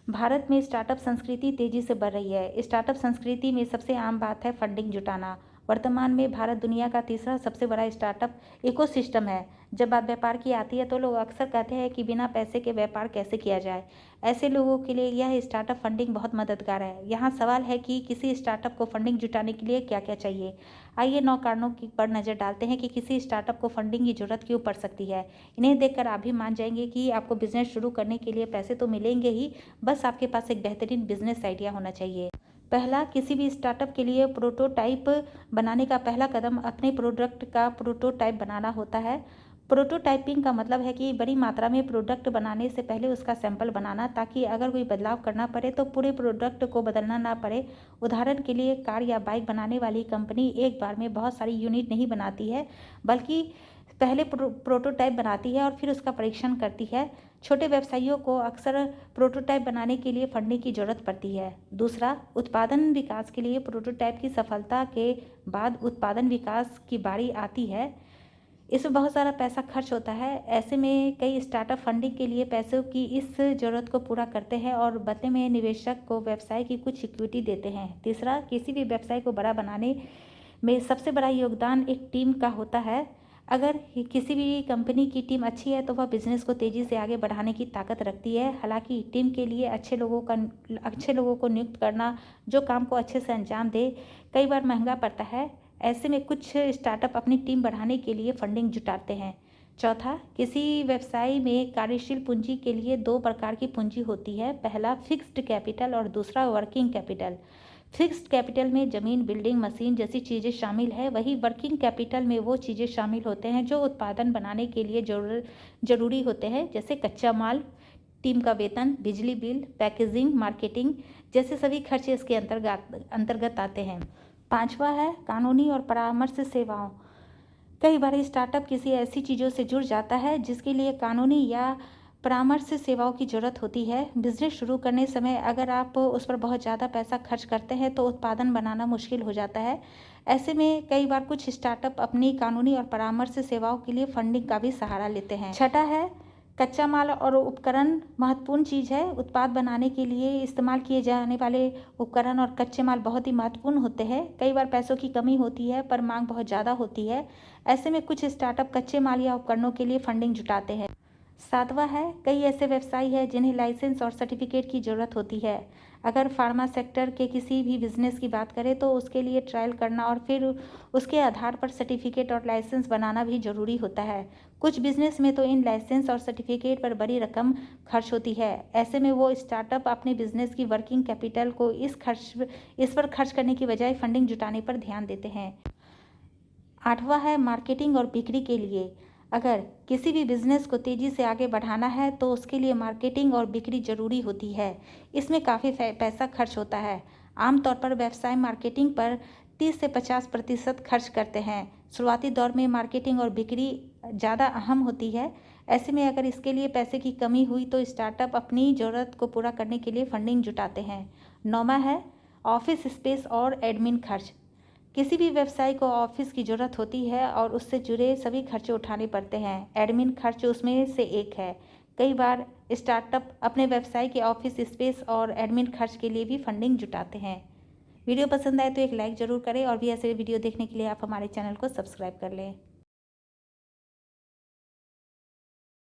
भारत में स्टार्टअप संस्कृति तेजी से बढ़ रही है। स्टार्टअप संस्कृति में सबसे आम बात है फंडिंग जुटाना। वर्तमान में भारत दुनिया का तीसरा सबसे बड़ा स्टार्टअप इकोसिस्टम है। जब बात व्यापार की आती है तो लोग अक्सर कहते हैं कि बिना पैसे के व्यापार कैसे किया जाए। ऐसे लोगों के लिए यह स्टार्टअप फंडिंग बहुत मददगार है। यहाँ सवाल है कि किसी स्टार्टअप को फंडिंग जुटाने के लिए क्या क्या चाहिए। आइए 9 कारणों पर नज़र डालते हैं कि किसी स्टार्टअप को फंडिंग की जरूरत क्यों पड़ सकती है। इन्हें देखकर आप भी मान जाएंगे कि आपको बिजनेस शुरू करने के लिए पैसे तो मिलेंगे ही, बस आपके पास एक बेहतरीन बिजनेस आइडिया होना चाहिए। पहला, किसी भी स्टार्टअप के लिए प्रोटोटाइप बनाने का पहला कदम अपने प्रोडक्ट का प्रोटोटाइप बनाना होता है। प्रोटोटाइपिंग का मतलब है कि बड़ी मात्रा में प्रोडक्ट बनाने से पहले उसका सैंपल बनाना, ताकि अगर कोई बदलाव करना पड़े तो पूरे प्रोडक्ट को बदलना ना पड़े। उदाहरण के लिए कार या बाइक बनाने वाली कंपनी एक बार में बहुत सारी यूनिट नहीं बनाती है, बल्कि पहले प्रोटोटाइप बनाती है और फिर उसका परीक्षण करती है। छोटे व्यवसायियों को अक्सर प्रोटोटाइप बनाने के लिए फंडिंग की जरूरत पड़ती है। दूसरा, उत्पादन विकास के लिए प्रोटोटाइप की सफलता के बाद उत्पादन विकास की बारी आती है। इसमें बहुत सारा पैसा खर्च होता है। ऐसे में कई स्टार्टअप फंडिंग के लिए पैसों की इस जरूरत को पूरा करते हैं और बदले में निवेशक को व्यवसाय की कुछ इक्विटी देते हैं। तीसरा, किसी भी व्यवसाय को बड़ा बनाने में सबसे बड़ा योगदान एक टीम का होता है। अगर किसी भी कंपनी की टीम अच्छी है तो वह बिजनेस को तेज़ी से आगे बढ़ाने की ताकत रखती है। हालांकि टीम के लिए अच्छे लोगों को नियुक्त करना जो काम को अच्छे से अंजाम दे, कई बार महंगा पड़ता है। ऐसे में कुछ स्टार्टअप अपनी टीम बढ़ाने के लिए फंडिंग जुटाते हैं। चौथा, किसी व्यवसाय में कार्यशील पूंजी के लिए 2 प्रकार की पूंजी होती है। पहला फिक्स्ड कैपिटल और दूसरा वर्किंग कैपिटल। फिक्स्ड कैपिटल में ज़मीन, बिल्डिंग, मशीन जैसी चीज़ें शामिल है। वही वर्किंग कैपिटल में वो चीज़ें शामिल होते हैं जो उत्पादन बनाने के लिए ज़रूरी होते हैं, जैसे कच्चा माल, टीम का वेतन, बिजली बिल, पैकेजिंग, मार्केटिंग जैसे सभी खर्चे इसके अंतर्गत आते हैं। पांचवा है कानूनी और परामर्श सेवाओं। कई बार स्टार्टअप किसी ऐसी चीज़ों से जुड़ जाता है जिसके लिए कानूनी या परामर्श सेवाओं की ज़रूरत होती है। बिजनेस शुरू करने समय अगर आप उस पर बहुत ज़्यादा पैसा खर्च करते हैं तो उत्पादन बनाना मुश्किल हो जाता है। ऐसे में कई बार कुछ स्टार्टअप अपनी कानूनी और परामर्श सेवाओं के लिए फंडिंग का भी सहारा लेते हैं। छठा है कच्चा माल और उपकरण। महत्वपूर्ण चीज़ है। उत्पाद बनाने के लिए इस्तेमाल किए जाने वाले उपकरण और कच्चे माल बहुत ही महत्वपूर्ण होते हैं। कई बार पैसों की कमी होती है पर मांग बहुत ज़्यादा होती है। ऐसे में कुछ स्टार्टअप कच्चे माल या उपकरणों के लिए फंडिंग जुटाते हैं। सातवां है कई ऐसे व्यवसाय हैं जिन्हें लाइसेंस और सर्टिफिकेट की ज़रूरत होती है। अगर फार्मा सेक्टर के किसी भी बिजनेस की बात करें तो उसके लिए ट्रायल करना और फिर उसके आधार पर सर्टिफिकेट और लाइसेंस बनाना भी ज़रूरी होता है। कुछ बिजनेस में तो इन लाइसेंस और सर्टिफिकेट पर बड़ी रकम खर्च होती है। ऐसे में वो स्टार्टअप अपने बिजनेस की वर्किंग कैपिटल को इस पर खर्च करने की बजाय फंडिंग जुटाने पर ध्यान देते हैं। आठवां है मार्केटिंग और बिक्री के लिए। अगर किसी भी बिजनेस को तेज़ी से आगे बढ़ाना है तो उसके लिए मार्केटिंग और बिक्री ज़रूरी होती है। इसमें काफ़ी पैसा खर्च होता है। आमतौर पर व्यवसाय मार्केटिंग पर 30 से 50% खर्च करते हैं। शुरुआती दौर में मार्केटिंग और बिक्री ज़्यादा अहम होती है। ऐसे में अगर इसके लिए पैसे की कमी हुई तो स्टार्टअप अपनी ज़रूरत को पूरा करने के लिए फंडिंग जुटाते हैं। नौवां है ऑफिस स्पेस और एडमिन खर्च। किसी भी व्यवसाय को ऑफिस की ज़रूरत होती है और उससे जुड़े सभी खर्चे उठाने पड़ते हैं। एडमिन खर्च उसमें से एक है। कई बार स्टार्टअप अपने व्यवसाय के ऑफिस स्पेस और एडमिन खर्च के लिए भी फंडिंग जुटाते हैं। वीडियो पसंद आए तो एक लाइक ज़रूर करें और भी ऐसे वीडियो देखने के लिए आप हमारे चैनल को सब्सक्राइब कर लें।